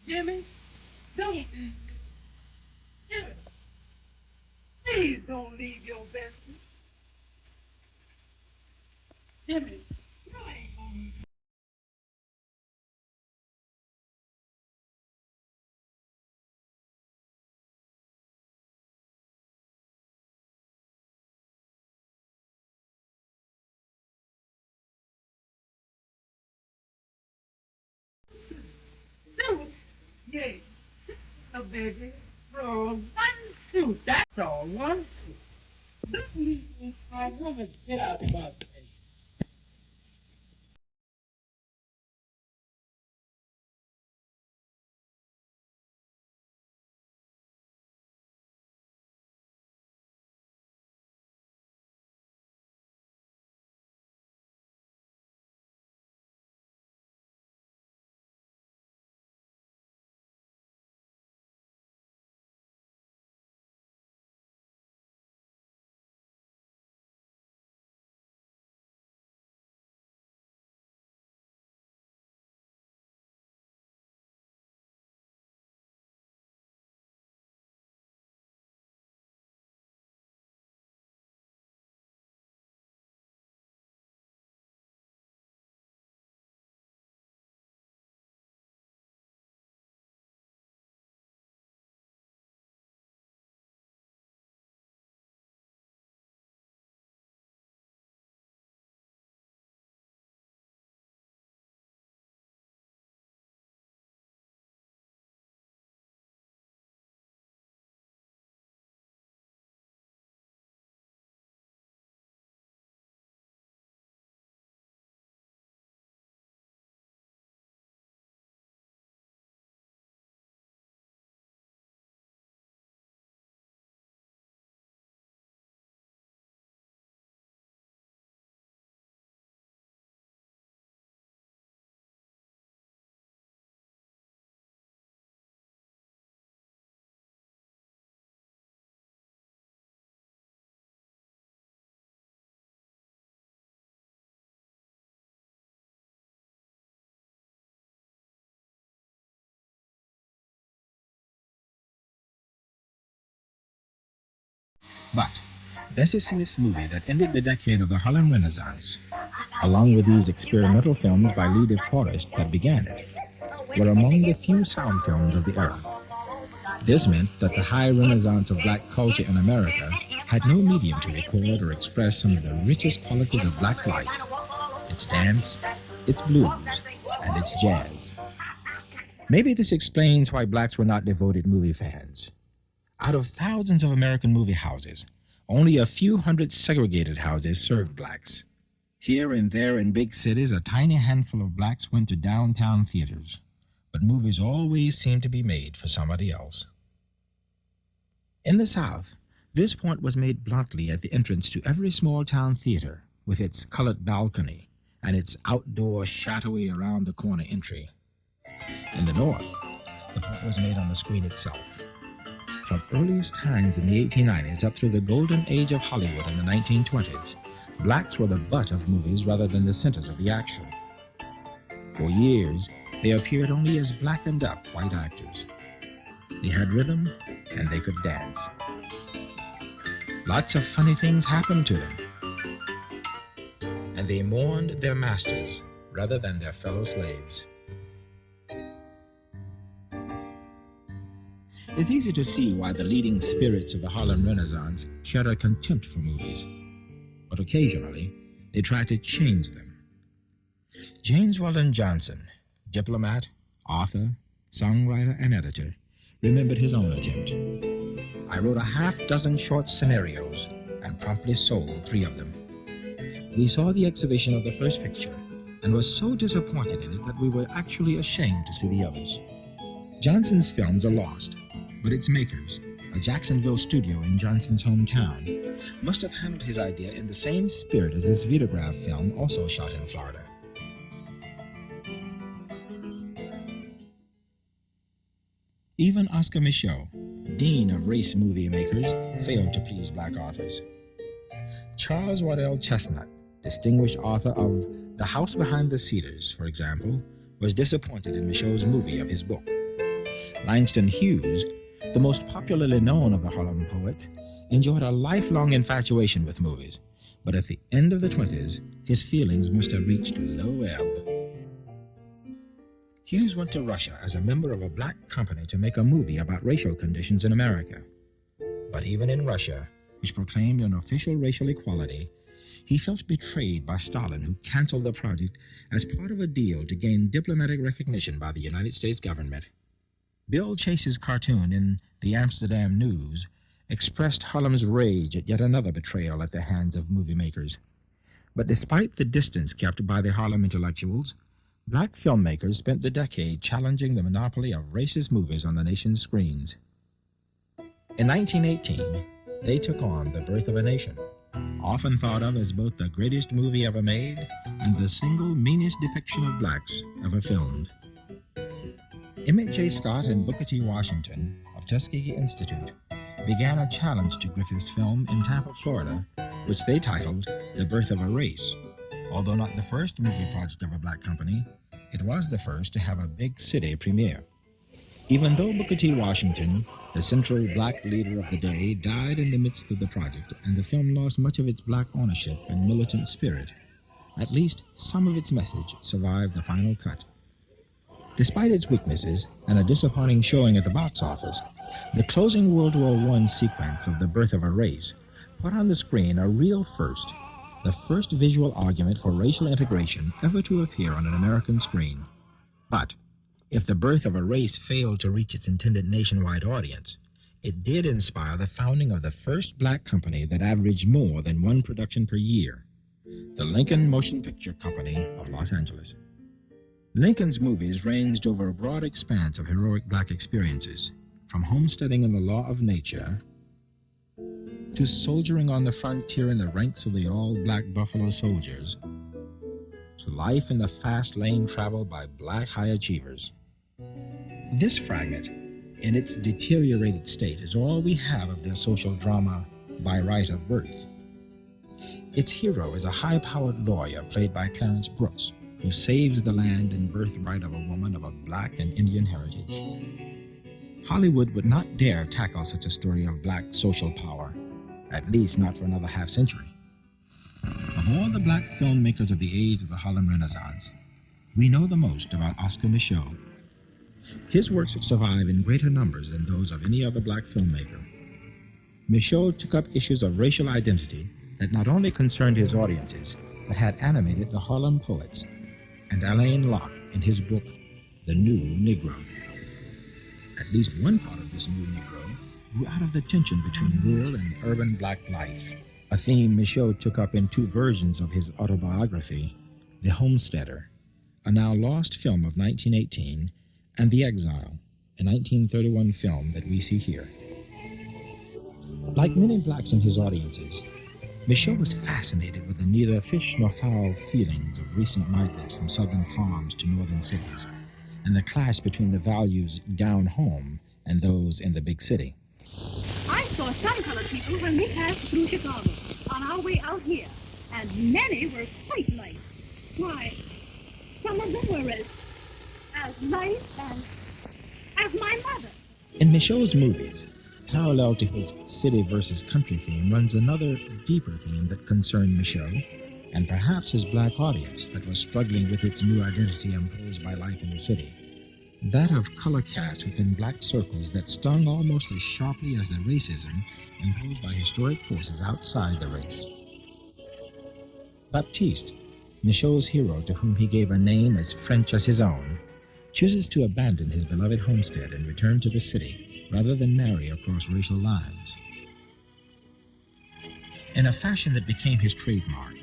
Jimmy, don't. Jimmy, please don't leave your business. Jimmy, you ain't gonna. Suit? Yeah, a baby. For one suit, that's all. One suit. Don't leave me. I want to get out of my face. But this is Smith's movie that ended the decade of the Harlem Renaissance, along with these experimental films by Lee DeForest that began it, were among the few sound films of the era. This meant that the high renaissance of black culture in America had no medium to record or express some of the richest qualities of black life, its dance, its blues, and its jazz. Maybe this explains why blacks were not devoted movie fans. Out of thousands of American movie houses, only a few hundred segregated houses served blacks. Here and there in big cities, a tiny handful of blacks went to downtown theaters, but movies always seemed to be made for somebody else. In the South, this point was made bluntly at the entrance to every small-town theater, with its colored balcony and its outdoor shadowy around-the-corner entry. In the North, the point was made on the screen itself. From earliest times in the 1890s up through the golden age of Hollywood in the 1920s, blacks were the butt of movies rather than the centers of the action. For years, they appeared only as blackened-up white actors. They had rhythm, and they could dance. Lots of funny things happened to them, and they mourned their masters rather than their fellow slaves. It's easy to see why the leading spirits of the Harlem Renaissance shared a contempt for movies, but occasionally they tried to change them. James Weldon Johnson, diplomat, author, songwriter, and editor, remembered his own attempt. I wrote a half-dozen short scenarios and promptly sold 3 of them. We saw the exhibition of the first picture and were so disappointed in it that we were actually ashamed to see the others. Johnson's films are lost, but its makers, a Jacksonville studio in Johnson's hometown, must have handled his idea in the same spirit as this Vitagraph film also shot in Florida. Even Oscar Micheaux, dean of race movie makers, failed to please black authors. Charles Waddell Chestnut, distinguished author of The House Behind the Cedars, for example, was disappointed in Micheaux's movie of his book. Langston Hughes, the most popularly known of the Harlem poets, enjoyed a lifelong infatuation with movies, but at the end of the 20s, his feelings must have reached low ebb. Hughes went to Russia as a member of a black company to make a movie about racial conditions in America. But even in Russia, which proclaimed an official racial equality, he felt betrayed by Stalin, who canceled the project as part of a deal to gain diplomatic recognition by the United States government. Bill Chase's cartoon in the Amsterdam News expressed Harlem's rage at yet another betrayal at the hands of movie makers. But despite the distance kept by the Harlem intellectuals, black filmmakers spent the decade challenging the monopoly of racist movies on the nation's screens. In 1918, they took on The Birth of a Nation, often thought of as both the greatest movie ever made and the single meanest depiction of blacks ever filmed. Emmett J. Scott and Booker T. Washington of Tuskegee Institute began a challenge to Griffith's film in Tampa, Florida, which they titled The Birth of a Race. Although not the first movie project of a black company, it was the first to have a big city premiere. Even though Booker T. Washington, the central black leader of the day, died in the midst of the project and the film lost much of its black ownership and militant spirit, at least some of its message survived the final cut. Despite its weaknesses and a disappointing showing at the box office, the closing World War I sequence of The Birth of a Race put on the screen a real first, the first visual argument for racial integration ever to appear on an American screen. But if The Birth of a Race failed to reach its intended nationwide audience, it did inspire the founding of the first black company that averaged more than one production per year, the Lincoln Motion Picture Company of Los Angeles. Lincoln's movies ranged over a broad expanse of heroic black experiences, from homesteading in the law of nature to soldiering on the frontier in the ranks of the all-black Buffalo Soldiers, to life in the fast lane traveled by black high achievers. This fragment, in its deteriorated state, is all we have of their social drama by right of birth. Its hero is a high-powered lawyer played by Clarence Brooks, who saves the land and birthright of a woman of a black and Indian heritage. Hollywood would not dare tackle such a story of black social power, at least not for another half-century. Of all the black filmmakers of the age of the Harlem Renaissance, we know the most about Oscar Micheaux. His works survive in greater numbers than those of any other black filmmaker. Micheaux took up issues of racial identity that not only concerned his audiences, but had animated the Harlem poets, and Alain Locke in his book, The New Negro. At least one part of this new Negro grew out of the tension between rural and urban black life, a theme Micheaux took up in two versions of his autobiography, The Homesteader, a now lost film of 1918, and The Exile, a 1931 film that we see here. Like many blacks in his audiences, Micheaux was fascinated with the neither fish nor fowl feelings of recent migrants from southern farms to northern cities, and the clash between the values down home and those in the big city. I saw some colored people when we passed through Chicago on our way out here, and many were quite light. Why, some of them were as light as my mother. In Micheaux's movies, parallel to his city versus country theme runs another deeper theme that concerned Micheaux, and perhaps his black audience that was struggling with its new identity imposed by life in the city. That of color cast within black circles that stung almost as sharply as the racism imposed by historic forces outside the race. Baptiste, Micheaux's hero to whom he gave a name as French as his own, chooses to abandon his beloved homestead and return to the city rather than marry across racial lines. In a fashion that became his trademark,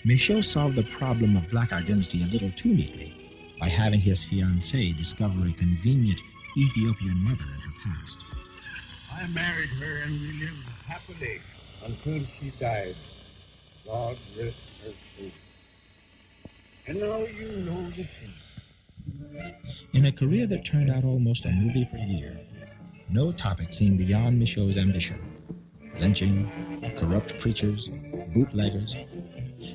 Micheaux solved the problem of black identity a little too neatly by having his fiancée discover a convenient Ethiopian mother in her past. I married her and we lived happily until she died. God rest her soul. And now you know the truth. In a career that turned out almost a movie per year, no topic seemed beyond Micheaux's ambition. Lynching, corrupt preachers, bootleggers,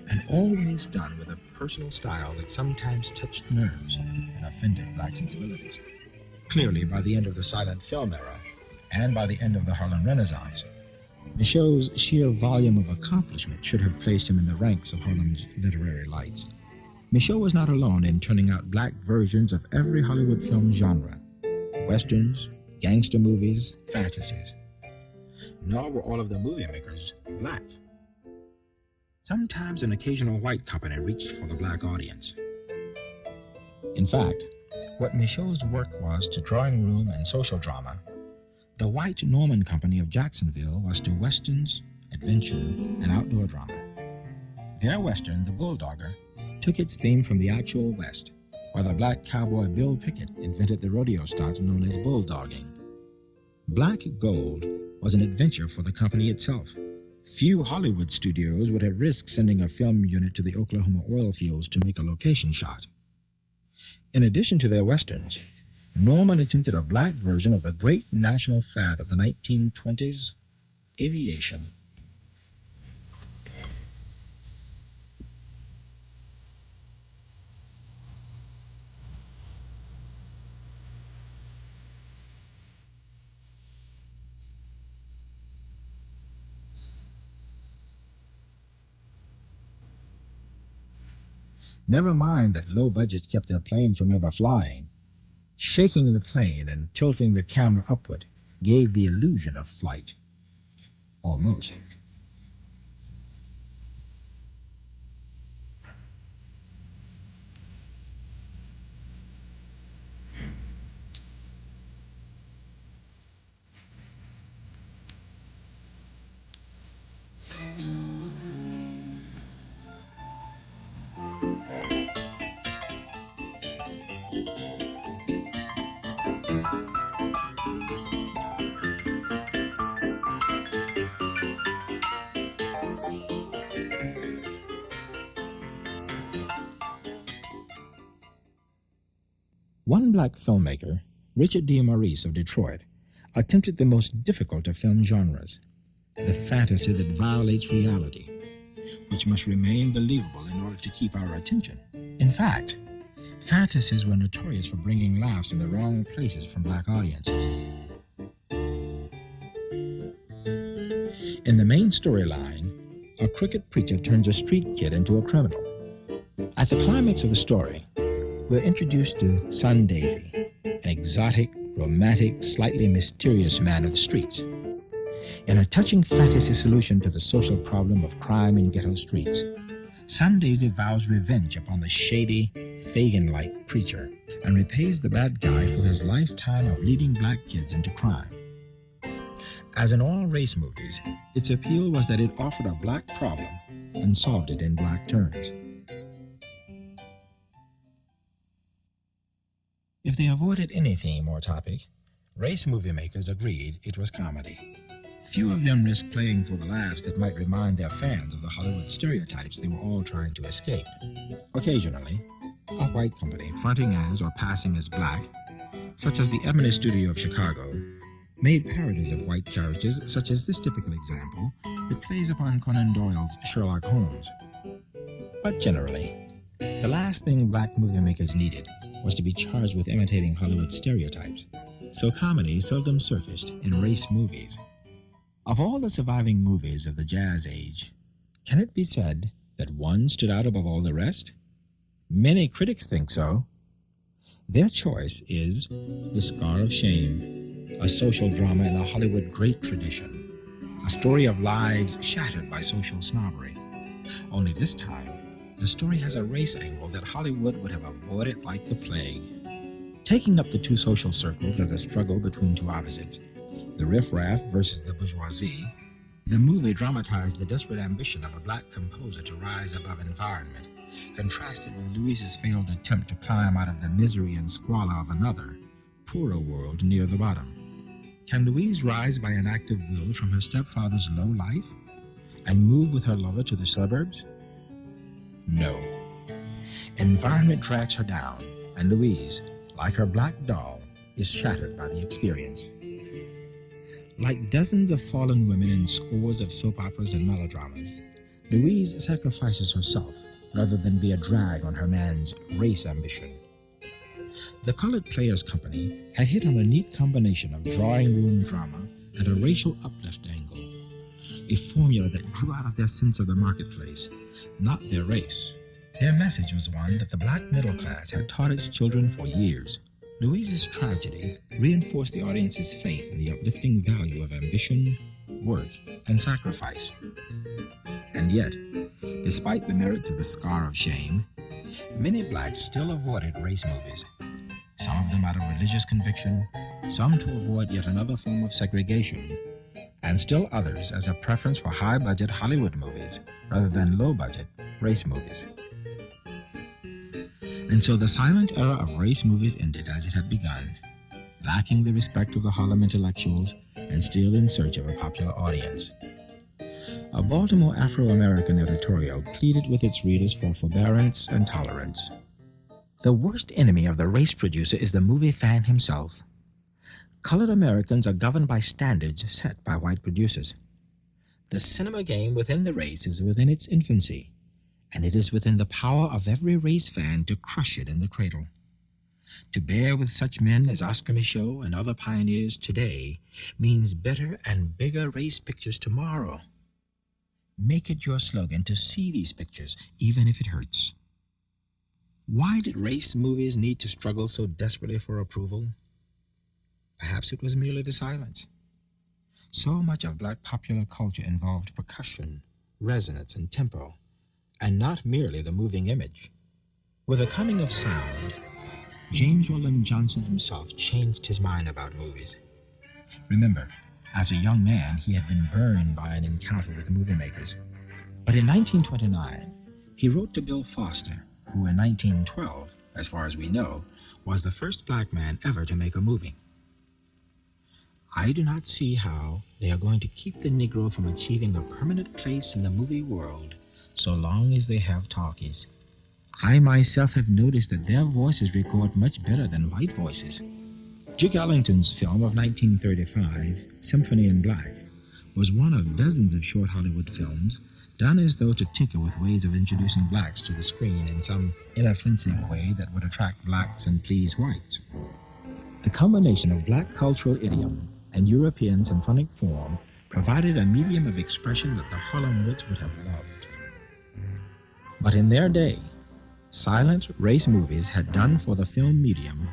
and always done with a personal style that sometimes touched nerves and offended black sensibilities. Clearly, by the end of the silent film era, and by the end of the Harlem Renaissance, Michaud's sheer volume of accomplishment should have placed him in the ranks of Harlem's literary lights. Michaud was not alone in turning out black versions of every Hollywood film genre: westerns, gangster movies, fantasies. Nor were all of the movie makers black. Sometimes an occasional white company reached for the black audience. In fact, what Michaud's work was to drawing room and social drama, the White Norman Company of Jacksonville was to westerns, adventure, and outdoor drama. Their western, The Bulldogger, took its theme from the actual West, while the black cowboy Bill Pickett invented the rodeo stunt known as bulldogging. Black Gold was an adventure for the company itself. Few Hollywood studios would have risked sending a film unit to the Oklahoma oil fields to make a location shot. In addition to their westerns, Norman attempted a black version of the great national fad of the 1920s, aviation. Never mind that low budgets kept their plane from ever flying. Shaking the plane and tilting the camera upward gave the illusion of flight. Almost. One black filmmaker, Richard D. Maurice of Detroit, attempted the most difficult of film genres, the fantasy that violates reality, which must remain believable in order to keep our attention. In fact, fantasies were notorious for bringing laughs in the wrong places from black audiences. In the main storyline, a crooked preacher turns a street kid into a criminal. At the climax of the story, we're introduced to Sun Daisy, an exotic, romantic, slightly mysterious man of the streets. In a touching fantasy solution to the social problem of crime in ghetto streets, Sun Daisy vows revenge upon the shady, Fagin-like preacher and repays the bad guy for his lifetime of leading black kids into crime. As in all race movies, its appeal was that it offered a black problem and solved it in black terms. If they avoided any theme or topic, race movie makers agreed it was comedy. Few of them risked playing for the laughs that might remind their fans of the Hollywood stereotypes they were all trying to escape. Occasionally, a white company fronting as or passing as black, such as the Ebony Studio of Chicago, made parodies of white characters, such as this typical example that plays upon Conan Doyle's Sherlock Holmes. But generally, the last thing black movie makers needed was to be charged with imitating Hollywood stereotypes, so comedy seldom surfaced in race movies. Of all the surviving movies of the Jazz Age, can it be said that one stood out above all the rest? Many critics think so. Their choice is The Scar of Shame, a social drama in the Hollywood great tradition, a story of lives shattered by social snobbery. Only this time, the story has a race angle that Hollywood would have avoided like the plague. Taking up the two social circles as a struggle between two opposites, the riffraff versus the bourgeoisie, the movie dramatized the desperate ambition of a black composer to rise above environment, contrasted with Louise's failed attempt to climb out of the misery and squalor of another, poorer world near the bottom. Can Louise rise by an act of will from her stepfather's low life and move with her lover to the suburbs? No. Environment drags her down, and Louise, like her black doll, is shattered by the experience. Like dozens of fallen women in scores of soap operas and melodramas, Louise sacrifices herself rather than be a drag on her man's race ambition. The Colored Players Company had hit on a neat combination of drawing room drama and a racial uplift angle, a formula that grew out of their sense of the marketplace, not their race. Their message was one that the black middle class had taught its children for years. Louise's tragedy reinforced the audience's faith in the uplifting value of ambition, work, and sacrifice. And yet, despite the merits of The Scar of Shame, many blacks still avoided race movies. Some of them out of religious conviction, some to avoid yet another form of segregation, and still others as a preference for high-budget Hollywood movies rather than low-budget race movies. And so the silent era of race movies ended as it had begun, lacking the respect of the Harlem intellectuals and still in search of a popular audience. A Baltimore Afro-American editorial pleaded with its readers for forbearance and tolerance. The worst enemy of the race producer is the movie fan himself. Colored Americans are governed by standards set by white producers. The cinema game within the race is within its infancy, and it is within the power of every race fan to crush it in the cradle. To bear with such men as Oscar Micheaux and other pioneers today means better and bigger race pictures tomorrow. Make it your slogan to see these pictures, even if it hurts. Why did race movies need to struggle so desperately for approval? Perhaps it was merely the silence. So much of black popular culture involved percussion, resonance, and tempo, and not merely the moving image. With the coming of sound, James Weldon Johnson himself changed his mind about movies. Remember, as a young man, he had been burned by an encounter with movie makers. But in 1929, he wrote to Bill Foster, who in 1912, as far as we know, was the first black man ever to make a movie. I do not see how they are going to keep the Negro from achieving a permanent place in the movie world so long as they have talkies. I myself have noticed that their voices record much better than white voices. Duke Ellington's film of 1935, Symphony in Black, was one of dozens of short Hollywood films done as though to tinker with ways of introducing blacks to the screen in some inoffensive way that would attract blacks and please whites. The combination of black cultural idiom and European symphonic form provided a medium of expression that the Harlem wits would have loved. But in their day, silent race movies had done for the film medium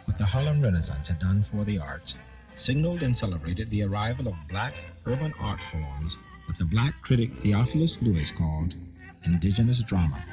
what the Harlem Renaissance had done for the arts, signaled and celebrated the arrival of black urban art forms, what the black critic Theophilus Lewis called indigenous drama.